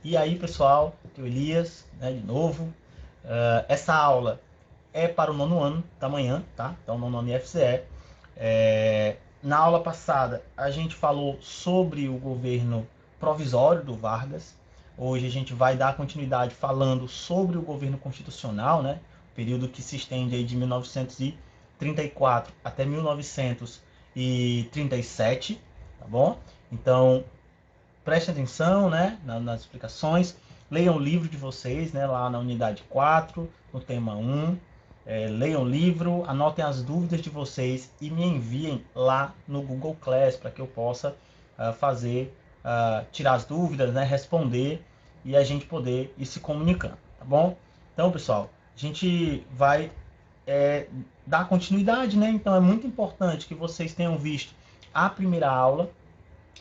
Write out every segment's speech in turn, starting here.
E aí, pessoal, aqui é o Elias, né, de novo. Essa aula é para o nono ano da manhã, tá? Então, nono ano IFCE. Na aula passada, a gente falou sobre o governo provisório do Vargas. Hoje a gente vai dar continuidade falando sobre o governo constitucional, né? Período que se estende aí de 1934 até 1937, tá bom? Então, prestem atenção, né, nas explicações, leiam o livro de vocês, né, lá na unidade 4, no tema 1, leiam o livro, anotem as dúvidas de vocês e me enviem lá no Google Class para que eu possa tirar as dúvidas, né, responder e a gente poder ir se comunicando, tá bom? Então, pessoal, a gente vai dar continuidade, né? Então é muito importante que vocês tenham visto a primeira aula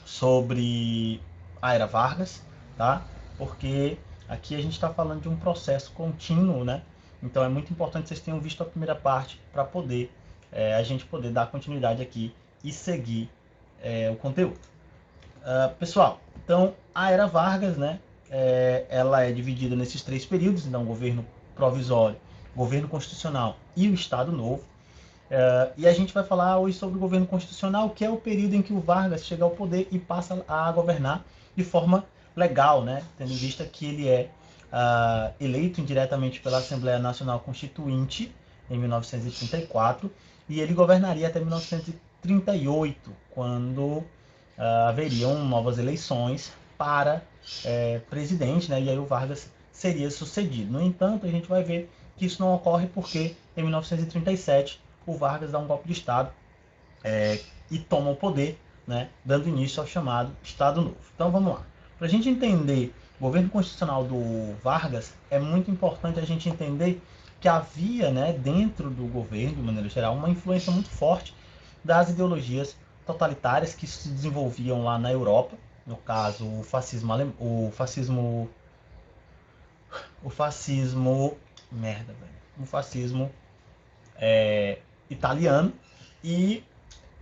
sobre a Era Vargas, tá? Porque aqui a gente está falando de um processo contínuo, né? Então é muito importante que vocês tenham visto a primeira parte para poder a gente poder dar continuidade aqui e seguir o conteúdo. Pessoal, então a Era Vargas, né? Ela é dividida nesses três períodos, então governo provisório, governo constitucional e o Estado Novo. E a gente vai falar hoje sobre o governo constitucional, que é o período em que o Vargas chega ao poder e passa a governar de forma legal, né? Tendo em vista que ele é eleito indiretamente pela Assembleia Nacional Constituinte em 1934 e ele governaria até 1938, quando haveriam novas eleições para presidente, né? E aí o Vargas seria sucedido. No entanto, a gente vai ver que isso não ocorre porque em 1937 o Vargas dá um golpe de Estado e toma o poder, né, dando início ao chamado Estado Novo. Então vamos lá. Para a gente entender o governo constitucional do Vargas, é muito importante a gente entender que havia, né, dentro do governo, de maneira geral, uma influência muito forte das ideologias totalitárias que se desenvolviam lá na Europa, no caso o fascismo o fascismo italiano, e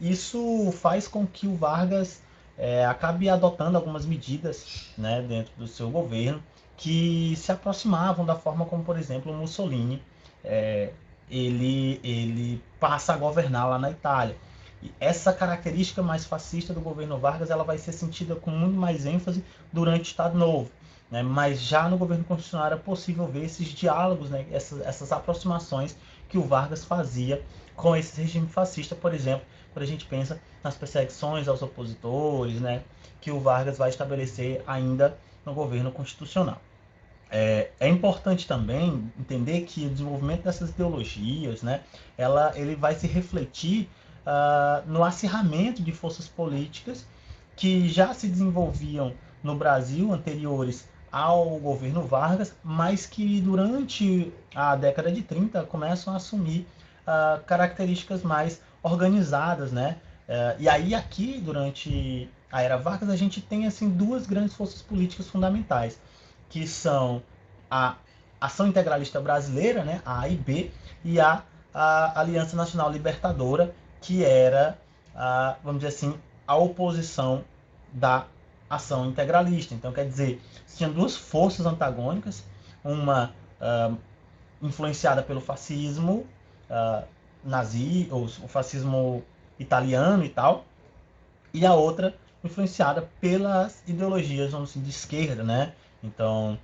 isso faz com que o Vargas acabe adotando algumas medidas, né, dentro do seu governo que se aproximavam da forma como, por exemplo, o Mussolini ele passa a governar lá na Itália. E essa característica mais fascista do governo Vargas ela vai ser sentida com muito mais ênfase durante o Estado Novo. Né? Mas já no governo constitucional era possível ver esses diálogos, né? essas aproximações que o Vargas fazia com esse regime fascista, por exemplo, quando a gente pensa nas perseguições aos opositores, né, que o Vargas vai estabelecer ainda no governo constitucional. É importante também entender que o desenvolvimento dessas ideologias, né, ele vai se refletir no acirramento de forças políticas que já se desenvolviam no Brasil anteriores ao governo Vargas, mas que durante a década de 30 começam a assumir características mais organizadas, né? E aí aqui, durante a era Vargas, a gente tem assim duas grandes forças políticas fundamentais, que são a Ação Integralista Brasileira, né, a AIB, e a Aliança Nacional Libertadora, que era, vamos dizer assim, a oposição da ação integralista. Então, quer dizer, tinha duas forças antagônicas, uma influenciada pelo fascismo nazi, ou o fascismo italiano e tal, e a outra influenciada pelas ideologias, vamos dizer, de esquerda, né? Então,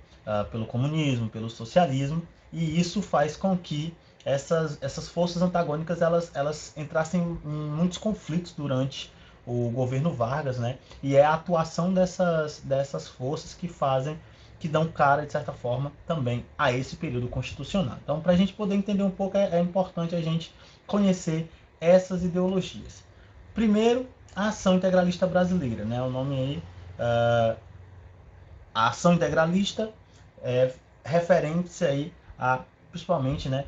pelo comunismo, pelo socialismo, e isso faz com que essas forças antagônicas elas entrassem em muitos conflitos durante o governo Vargas, né? E é a atuação dessas forças que dão cara, de certa forma, também a esse período constitucional. Então, para a gente poder entender um pouco, é importante a gente conhecer essas ideologias. Primeiro, a Ação Integralista Brasileira, né? O nome aí, a Ação Integralista é referente aí principalmente, né,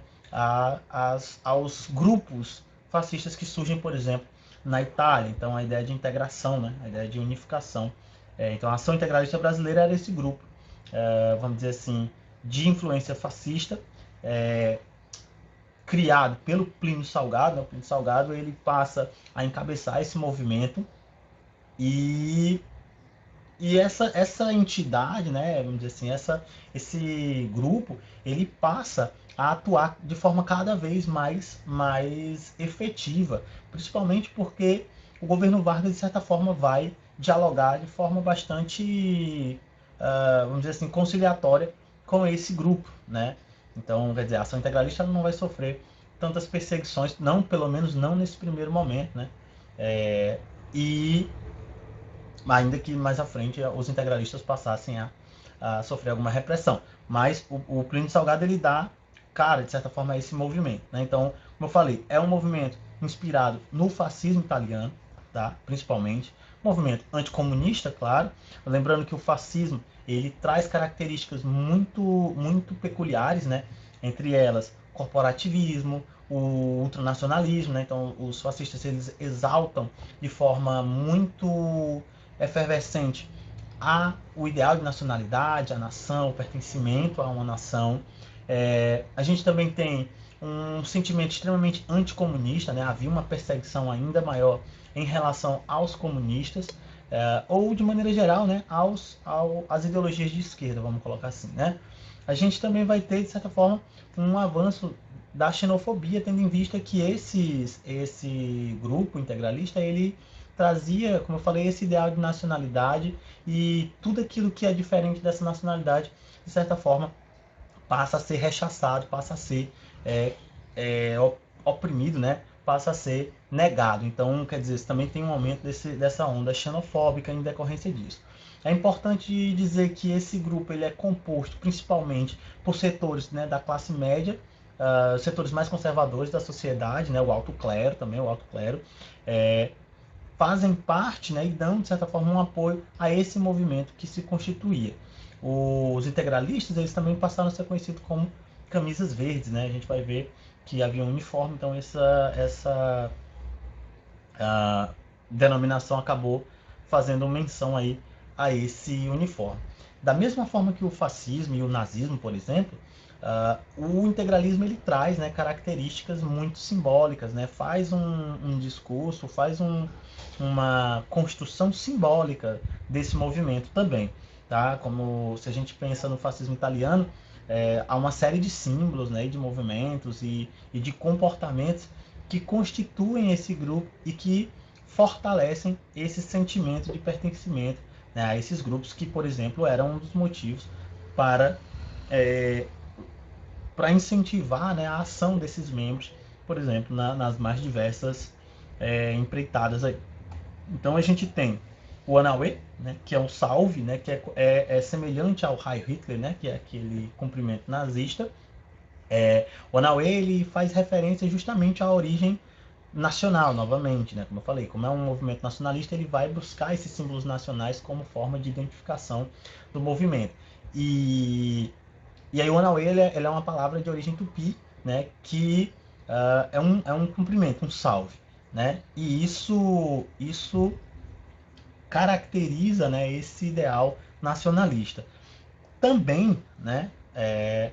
aos grupos fascistas que surgem, por exemplo, na Itália. Então, a ideia de integração, né, a ideia de unificação. Então, a Ação Integralista Brasileira era esse grupo, vamos dizer assim, de influência fascista, criado pelo Plínio Salgado. Né? O Plínio Salgado ele passa a encabeçar esse movimento e e essa entidade, né, vamos dizer assim, esse grupo, ele passa a atuar de forma cada vez mais efetiva, principalmente porque o governo Vargas, de certa forma, vai dialogar de forma bastante, vamos dizer assim, conciliatória com esse grupo, né? Então, quer dizer, a ação integralista não vai sofrer tantas perseguições, não, pelo menos não nesse primeiro momento, né? E ainda que mais à frente os integralistas passassem a sofrer alguma repressão. Mas o Plínio Salgado, ele dá cara, de certa forma, a esse movimento, né? Então, como eu falei, é um movimento inspirado no fascismo italiano, tá? Principalmente. Movimento anticomunista, claro. Lembrando que o fascismo, ele traz características muito peculiares, né? Entre elas, corporativismo, o ultranacionalismo, né? Então, os fascistas, eles exaltam de forma muito efervescente o ideal de nacionalidade, a nação, o pertencimento a uma nação. A gente também tem um sentimento extremamente anticomunista, né? Havia uma perseguição ainda maior em relação aos comunistas, ou de maneira geral, né? Às ideologias de esquerda, vamos colocar assim, né? A gente também vai ter, de certa forma, um avanço da xenofobia, tendo em vista que esse grupo integralista, ele trazia, como eu falei, esse ideal de nacionalidade, e tudo aquilo que é diferente dessa nacionalidade, de certa forma, passa a ser rechaçado, passa a ser é, é, oprimido, né? Passa a ser negado. Então, quer dizer, também tem um aumento dessa onda xenofóbica em decorrência disso. É importante dizer que esse grupo ele é composto principalmente por setores, né, da classe média, setores mais conservadores da sociedade, né, o alto clero também, o alto clero, fazem parte, né, e dão, de certa forma, um apoio a esse movimento que se constituía. Os integralistas, eles também passaram a ser conhecidos como camisas verdes, né? A gente vai ver que havia um uniforme, então essa denominação acabou fazendo menção aí a esse uniforme. Da mesma forma que o fascismo e o nazismo, por exemplo, o integralismo ele traz, né, características muito simbólicas, né? Faz um discurso, faz uma construção simbólica desse movimento também, tá? Como se a gente pensa no fascismo italiano, há uma série de símbolos, né, de movimentos e de comportamentos que constituem esse grupo e que fortalecem esse sentimento de pertencimento, né, a esses grupos que, por exemplo, eram um dos motivos para é, para incentivar, né, a ação desses membros, por exemplo, nas mais diversas empreitadas aí. Então a gente tem o Anaue, né, que é um salve, né, que é semelhante ao Heil Hitler, né, que é aquele cumprimento nazista. O Anaue ele faz referência justamente à origem nacional, novamente, né? Como eu falei, como é um movimento nacionalista, ele vai buscar esses símbolos nacionais como forma de identificação do movimento. E aí o Anaue ele é uma palavra de origem tupi, né? Que é um cumprimento, um salve, né? E isso caracteriza, né, esse ideal nacionalista. Também, né, é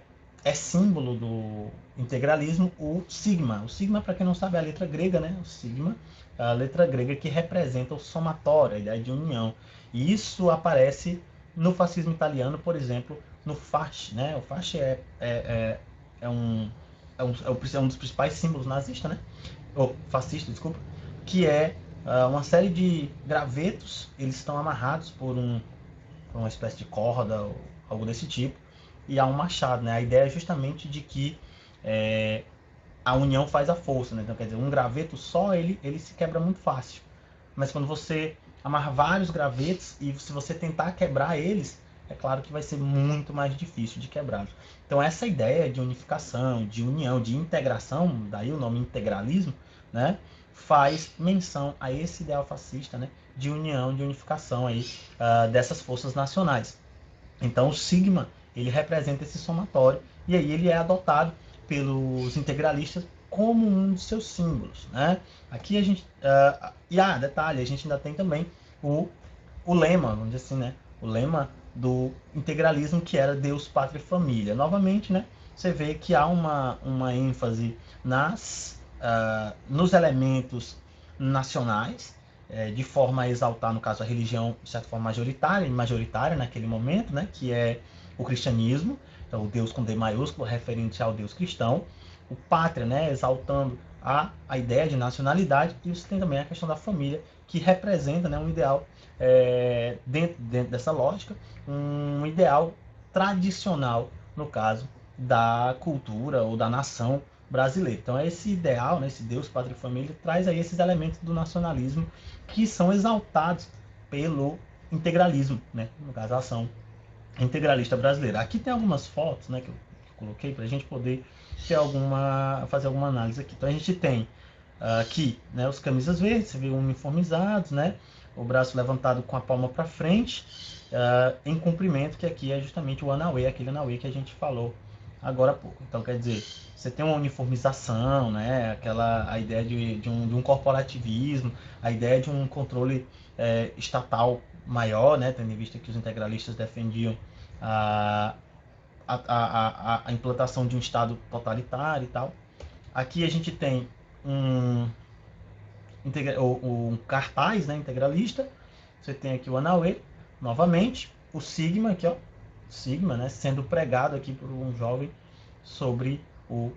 símbolo do integralismo o sigma. O sigma, para quem não sabe, é a letra grega, né? O sigma, a letra grega que representa o somatório, a ideia de união. E isso aparece no fascismo italiano, por exemplo, no fasce, né? O fasce é um dos principais símbolos nazistas, né? Ou fascista, desculpa, que é uma série de gravetos, eles estão amarrados por uma espécie de corda ou algo desse tipo, e há um machado, né? A ideia é justamente de que a união faz a força, né? Então, quer dizer, um graveto só, ele se quebra muito fácil. Mas quando você amarra vários gravetos e se você tentar quebrar eles, é claro que vai ser muito mais difícil de quebrá-los. Então, essa ideia de unificação, de união, de integração, daí o nome integralismo, né? Faz menção a esse ideal fascista, né? De união, de unificação aí, dessas forças nacionais. Então, o sigma, ele representa esse somatório, e aí ele é adotado pelos integralistas como um de seus símbolos, né? Aqui a gente... detalhe, a gente ainda tem também o lema, vamos dizer assim, né? O lema do integralismo, que era Deus, Pátria e Família. Novamente, né? Você vê que há uma ênfase nos elementos nacionais, de forma a exaltar, no caso, a religião, de certa forma, majoritária naquele momento, né, que é o cristianismo, então o Deus com D maiúsculo, referente ao Deus cristão, o pátria, né, exaltando a ideia de nacionalidade, e você tem também a questão da família, que representa, né, um ideal, dentro dessa lógica, um ideal tradicional, no caso, da cultura ou da nação brasileira. Então, esse ideal, né, esse Deus, pátria e família, traz aí esses elementos do nacionalismo que são exaltados pelo integralismo, né, no caso, a ação integralista brasileira. Aqui tem algumas fotos, né, que eu coloquei para a gente poder fazer alguma análise aqui. Então, a gente tem aqui, né, os camisas verdes, você vê uniformizados, né, o braço levantado com a palma para frente, em cumprimento, que aqui é justamente o Anauê, aquele Anauê que a gente falou agora há pouco. Então, quer dizer, você tem uma uniformização, né, a ideia de um corporativismo, a ideia de um controle estatal maior, né, tendo em vista que os integralistas defendiam a implantação de um Estado totalitário e tal. Aqui a gente tem um cartaz, né, integralista. Você tem aqui o Anauê, novamente, o Sigma aqui, ó, Sigma, né, sendo pregado aqui por um jovem sobre o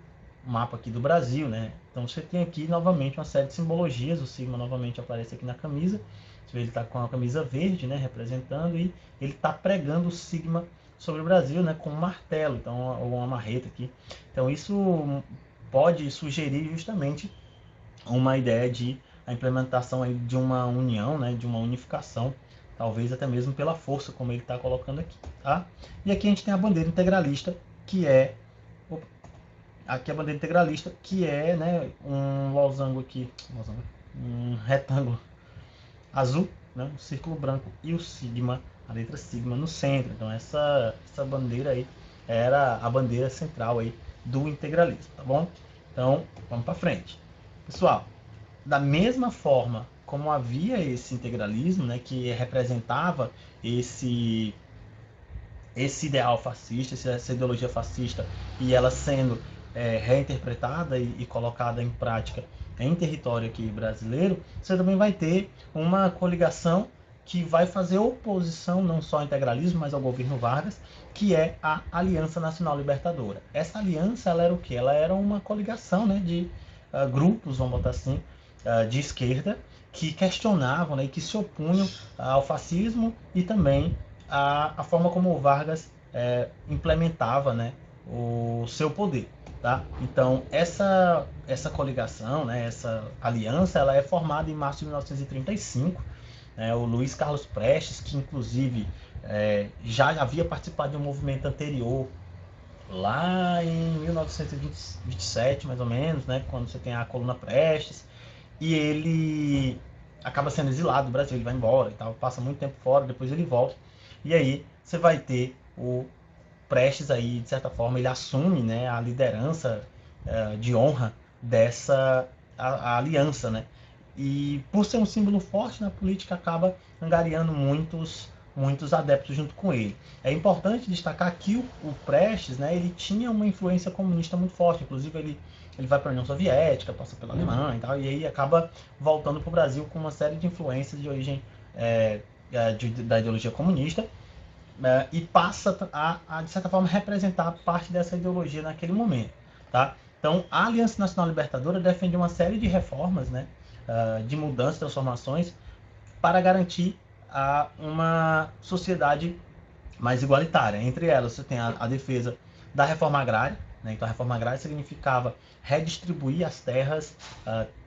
mapa aqui do Brasil, né. Então você tem aqui novamente uma série de simbologias. O Sigma novamente aparece aqui na camisa. Você vê ele está com a camisa verde, né, representando, e ele está pregando o Sigma sobre o Brasil, né, com um martelo, então, ou uma marreta aqui. Então isso pode sugerir justamente uma ideia de a implementação aí de uma união, né, de uma unificação, talvez até mesmo pela força, como ele está colocando aqui, tá? E aqui a gente tem a bandeira integralista, que é aqui a bandeira integralista, que é, né, um losango aqui, um retângulo azul, né, um círculo branco e o sigma, a letra sigma no centro. Então essa bandeira aí era a bandeira central aí do integralismo, tá bom? Então vamos para frente, pessoal. Da mesma forma como havia esse integralismo, né, que representava esse ideal fascista, essa ideologia fascista, e ela sendo reinterpretada e colocada em prática em território aqui brasileiro, você também vai ter uma coligação que vai fazer oposição não só ao integralismo, mas ao governo Vargas, que é a Aliança Nacional Libertadora. Essa aliança, ela era o quê? Ela era uma coligação, né, de grupos, vamos botar assim, de esquerda, que questionavam, né, e que se opunham ao fascismo e também a forma como o Vargas implementava, né, o seu poder. Tá? Então, essa coligação, né, essa aliança, ela é formada em março de 1935. O Luiz Carlos Prestes, que inclusive já havia participado de um movimento anterior, lá em 1927, mais ou menos, né, quando você tem a coluna Prestes, e ele acaba sendo exilado do Brasil, ele vai embora e tal, passa muito tempo fora, depois ele volta, e aí você vai ter o Prestes aí, de certa forma, ele assume, né, a liderança de honra dessa a aliança, né, e por ser um símbolo forte na política, acaba angariando muitos adeptos junto com ele. É importante destacar que o Prestes, né, ele tinha uma influência comunista muito forte, inclusive ele vai para a União Soviética, passa pela Alemanha e tal, e aí acaba voltando para o Brasil com uma série de influências de origem da ideologia comunista, e passa a, de certa forma, representar parte dessa ideologia naquele momento. Tá? Então, a Aliança Nacional Libertadora defende uma série de reformas, né, de mudanças, transformações, para garantir uma sociedade mais igualitária. Entre elas, você tem a defesa da reforma agrária, né? Então, a reforma agrária significava redistribuir as terras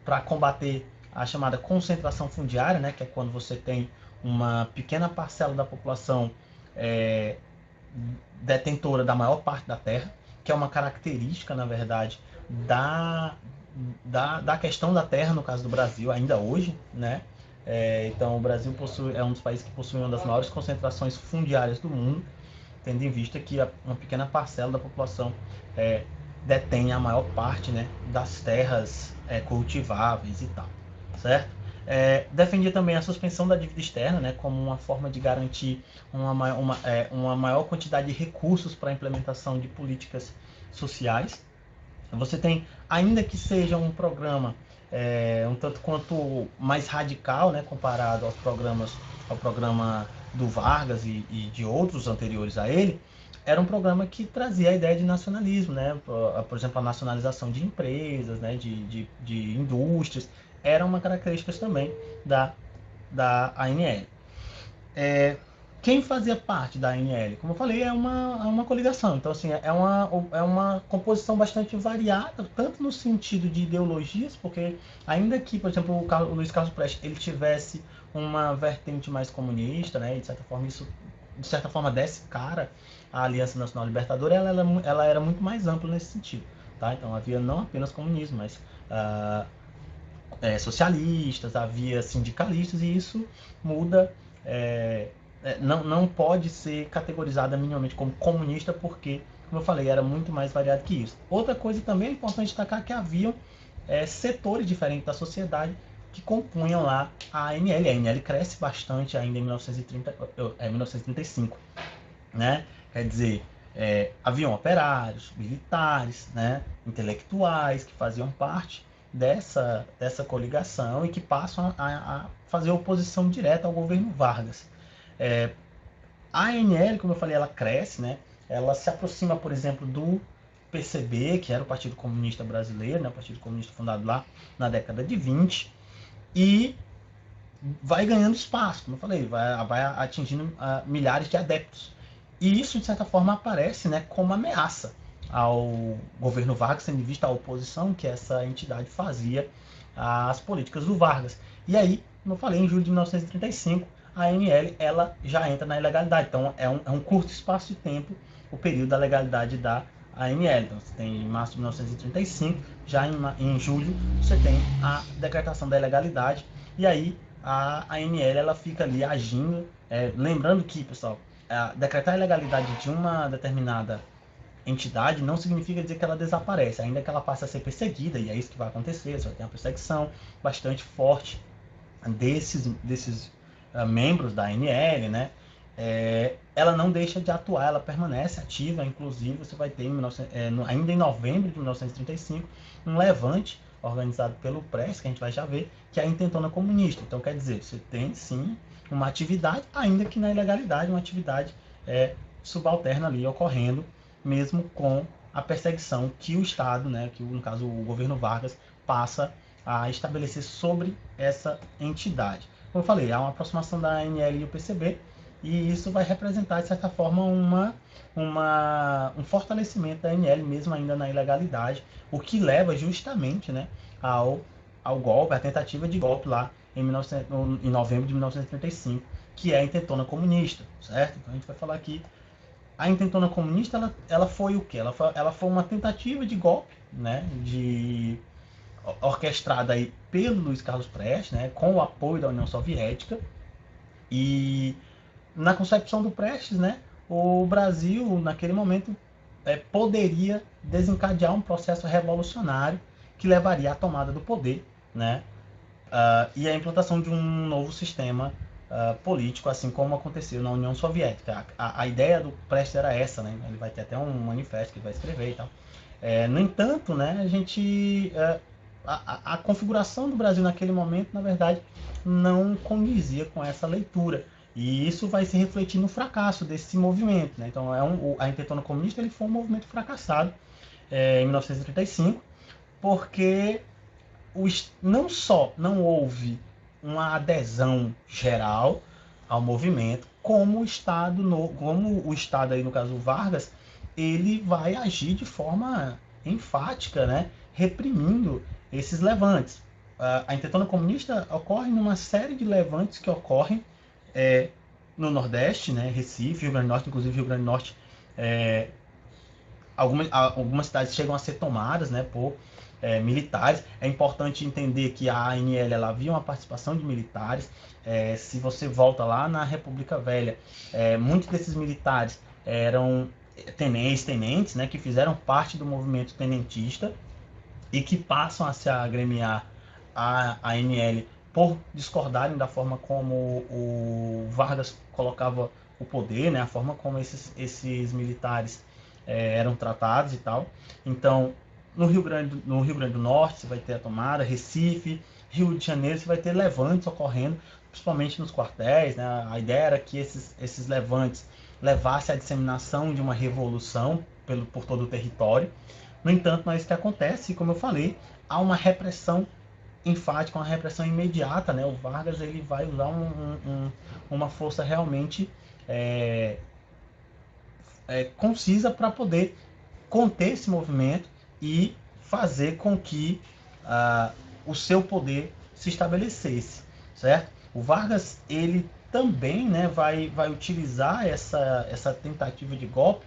para combater a chamada concentração fundiária, né? Que é quando você tem uma pequena parcela da população detentora da maior parte da terra, que é uma característica, na verdade, da questão da terra, no caso do Brasil, ainda hoje, né? Então, o Brasil é um dos países que possui uma das maiores concentrações fundiárias do mundo, tendo em vista que uma pequena parcela da população detém a maior parte, né, das terras cultiváveis e tal, certo? Defendia também a suspensão da dívida externa, né, como uma forma de garantir uma maior quantidade de recursos para a implementação de políticas sociais. Você tem, ainda que seja um programa um tanto quanto mais radical, né, comparado ao programa do Vargas e de outros anteriores a ele. Era um programa que trazia a ideia de nacionalismo, né? Por exemplo, a nacionalização de empresas, né? de indústrias, era uma característica também da ANL. Quem fazia parte da ANL? Como eu falei, é uma coligação. Então, assim, é uma composição bastante variada, tanto no sentido de ideologias, porque ainda que, por exemplo, o Luiz Carlos Prestes ele tivesse uma vertente mais comunista, né, e de certa forma isso, de certa forma, desse cara à Aliança Nacional Libertadora, ela era muito mais ampla nesse sentido. Tá? Então, havia não apenas comunismo, mas socialistas, havia sindicalistas, e isso muda. Não pode ser categorizada minimamente como comunista, porque, como eu falei, era muito mais variado que isso. Outra coisa também é importante destacar que haviam setores diferentes da sociedade que compunham lá a ANL. A ANL cresce bastante ainda em 1935, né? Quer dizer, haviam operários, militares, né? Intelectuais que faziam parte dessa coligação e que passam a fazer oposição direta ao governo Vargas. A ANL, como eu falei, ela cresce, né? Ela se aproxima, por exemplo, do PCB, que era o Partido Comunista Brasileiro, né? O Partido Comunista fundado lá na década de 20, e vai ganhando espaço, como eu falei, vai atingindo milhares de adeptos. E isso, de certa forma, aparece, né, como ameaça ao governo Vargas, tendo em vista a oposição que essa entidade fazia às políticas do Vargas. E aí, como eu falei, em julho de 1935, a ANL ela já entra na ilegalidade. Então, é um curto espaço de tempo o período da legalidade da ANL. Então, você tem em março de 1935, já em julho, você tem a decretação da ilegalidade. E aí, a ANL ela fica ali agindo. Lembrando que, pessoal, decretar a ilegalidade de uma determinada entidade não significa dizer que ela desaparece, ainda que ela passe a ser perseguida, e é isso que vai acontecer. Você vai ter uma perseguição bastante forte desses membros da ANL, né? Ela não deixa de atuar, ela permanece ativa. Inclusive, você vai ter ainda em novembro de 1935 um levante organizado pelo Prestes, que a gente vai já ver, que é a Intentona Comunista. Então, quer dizer, você tem sim uma atividade, ainda que na ilegalidade, uma atividade subalterna ali ocorrendo, mesmo com a perseguição que o Estado, né, que no caso o governo Vargas, passa a estabelecer sobre essa entidade. Como eu falei, há uma aproximação da ANL e o PCB, e isso vai representar, de certa forma, um fortalecimento da ANL, mesmo ainda na ilegalidade, o que leva justamente, né, ao golpe, à tentativa de golpe lá em novembro de 1935, que é a Intentona Comunista, certo? Então a gente vai falar aqui. A Intentona Comunista, ela foi o quê? Ela foi uma tentativa de golpe, né, orquestrada aí pelo Luiz Carlos Prestes, né, com o apoio da União Soviética. E na concepção do Prestes, né, o Brasil, naquele momento, poderia desencadear um processo revolucionário que levaria à tomada do poder, né, e a implantação de um novo sistema político, assim como aconteceu na União Soviética. A ideia do Prestes era essa, né? Ele vai ter até um manifesto que ele vai escrever e tal. No entanto, né, a configuração do Brasil naquele momento, na verdade, não condizia com essa leitura. E isso vai se refletir no fracasso desse movimento. Né? Então, a Intentona Comunista ele foi um movimento fracassado em 1935, porque não só não houve uma adesão geral ao movimento, como o Estado aí, no caso Vargas, ele vai agir de forma enfática, né, reprimindo esses levantes. A Intentona Comunista ocorre numa série de levantes que ocorrem no Nordeste, né, Recife, Rio Grande do Norte, inclusive Rio Grande do Norte, algumas cidades chegam a ser tomadas, né, por militares. É importante entender que a ANL ela havia uma participação de militares. Se você volta lá na República Velha, muitos desses militares eram tenentes, né, que fizeram parte do movimento tenentista e que passam a se agremiar à ANL por discordarem da forma como o Vargas colocava o poder, né, a forma como esses militares eram tratados e tal. Então, no Rio Grande do Norte você vai ter a tomada, Recife, Rio de Janeiro você vai ter levantes ocorrendo, principalmente nos quartéis, né? A ideia era que esses levantes levassem à disseminação de uma revolução por todo o território. No entanto, não é isso que acontece, e como eu falei, há uma repressão enfática, uma repressão imediata, né? O Vargas ele vai usar uma força realmente é, concisa para poder conter esse movimento e fazer com que o seu poder se estabelecesse, certo? O Vargas ele também, né, vai utilizar essa tentativa de golpe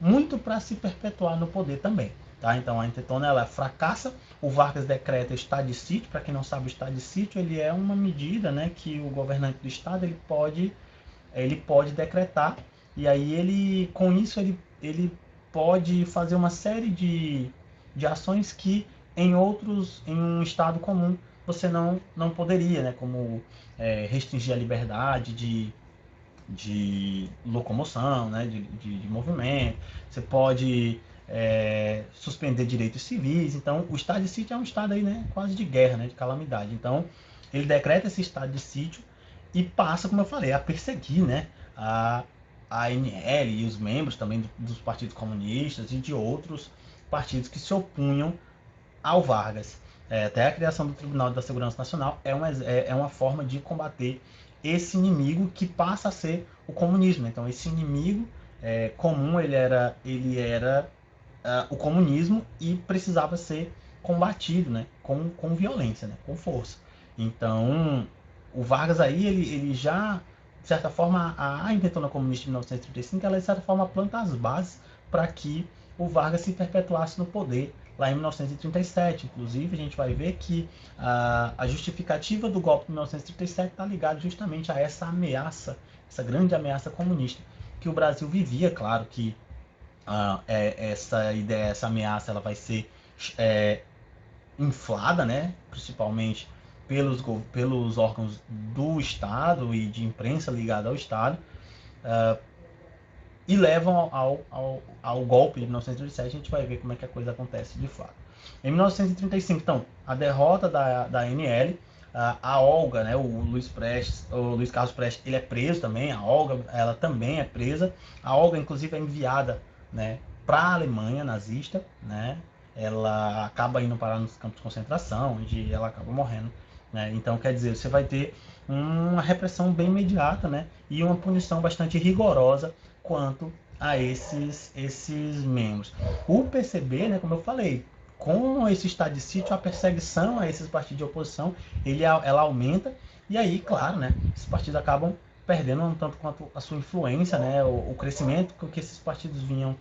muito para se perpetuar no poder também. Tá? Então a intentona ela fracassa, o Vargas decreta estado de sítio. Para quem não sabe, o estado de sítio ele é uma medida, né, que o governante do estado ele pode decretar, e aí com isso ele pode fazer uma série de ações que em um estado comum você não poderia, né, como restringir a liberdade de locomoção, né, de movimento. Você pode suspender direitos civis. Então, o estado de sítio é um estado aí, né, quase de guerra, né, de calamidade. Então, ele decreta esse estado de sítio e passa, como eu falei, a perseguir, né, a ANL e os membros também dos partidos comunistas e de outros partidos que se opunham ao Vargas. Até a criação do Tribunal da Segurança Nacional é uma forma de combater esse inimigo que passa a ser o comunismo. Então, esse inimigo comum ele era o comunismo e precisava ser combatido, né, com violência, né, com força. Então, o Vargas aí, ele já, de certa forma, a intentona comunista de 1935, ela de certa forma planta as bases para que o Vargas se perpetuasse no poder lá em 1937. Inclusive, a gente vai ver que a justificativa do golpe de 1937 está ligada justamente a essa ameaça, essa grande ameaça comunista que o Brasil vivia. Claro que essa ideia, essa ameaça, ela vai ser inflada, né, principalmente pelos órgãos do Estado e de imprensa ligada ao Estado, e levam ao golpe de 1937. A gente vai ver como é que a coisa acontece de fato. Em 1935, então, a derrota da ANL, a Olga, né, o Luiz Carlos Prestes, ele é preso também. A Olga, ela também é presa. A Olga, inclusive, é enviada, né, para a Alemanha nazista, né? Ela acaba indo parar nos campos de concentração, onde ela acaba morrendo, né? Então, quer dizer, você vai ter uma repressão bem imediata, né, e uma punição bastante rigorosa quanto a esses membros. O PCB, né, como eu falei, com esse estado de sítio, a perseguição a esses partidos de oposição, ela aumenta, e aí, claro, né, esses partidos acabam perdendo um tanto quanto a sua influência, né, o crescimento que esses partidos vinha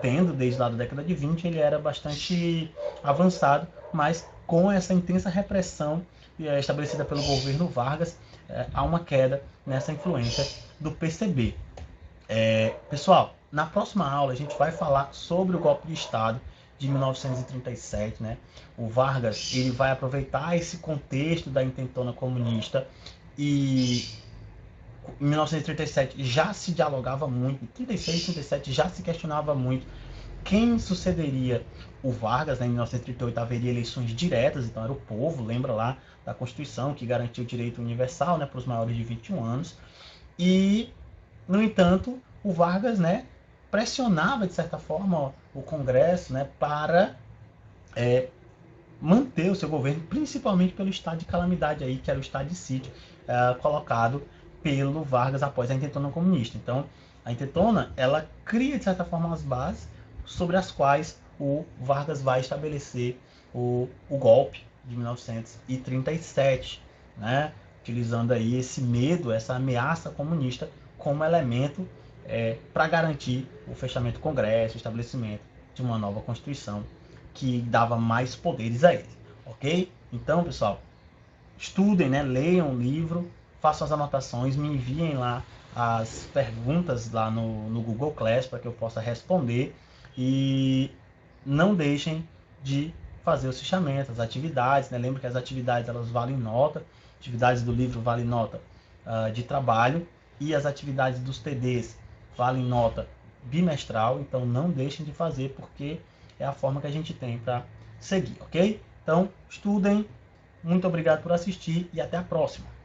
tendo desde lá da década de 20, ele era bastante avançado, mas com essa intensa repressão estabelecida pelo governo Vargas, há uma queda nessa influência do PCB. Pessoal, na próxima aula a gente vai falar sobre o golpe de Estado de 1937, né? O Vargas ele vai aproveitar esse contexto da intentona comunista, e em 1937 já se dialogava muito, em 36 e 37 já se questionava muito quem sucederia o Vargas, né? Em 1938 haveria eleições diretas, então era o povo, lembra lá da Constituição, que garantia o direito universal, né, para os maiores de 21 anos. E, no entanto, o Vargas, né, pressionava, de certa forma, o Congresso, né, para manter o seu governo, principalmente pelo estado de calamidade, aí, que era o estado de sítio, colocado pelo Vargas após a intentona comunista. Então, a intentona, ela cria, de certa forma, as bases sobre as quais o Vargas vai estabelecer o golpe de 1937, né? Utilizando aí esse medo, essa ameaça comunista como elemento para garantir o fechamento do Congresso, o estabelecimento de uma nova Constituição que dava mais poderes a ele, ok? Então, pessoal, estudem, né? Leiam o livro, façam as anotações, me enviem lá as perguntas lá no Google Class para que eu possa responder, e não deixem de fazer os fichamentos, as atividades, né? Lembra que as atividades elas valem nota, atividades do livro valem nota de trabalho, e as atividades dos TDs valem nota bimestral. Então não deixem de fazer, porque é a forma que a gente tem para seguir, ok? Então, estudem, muito obrigado por assistir e até a próxima.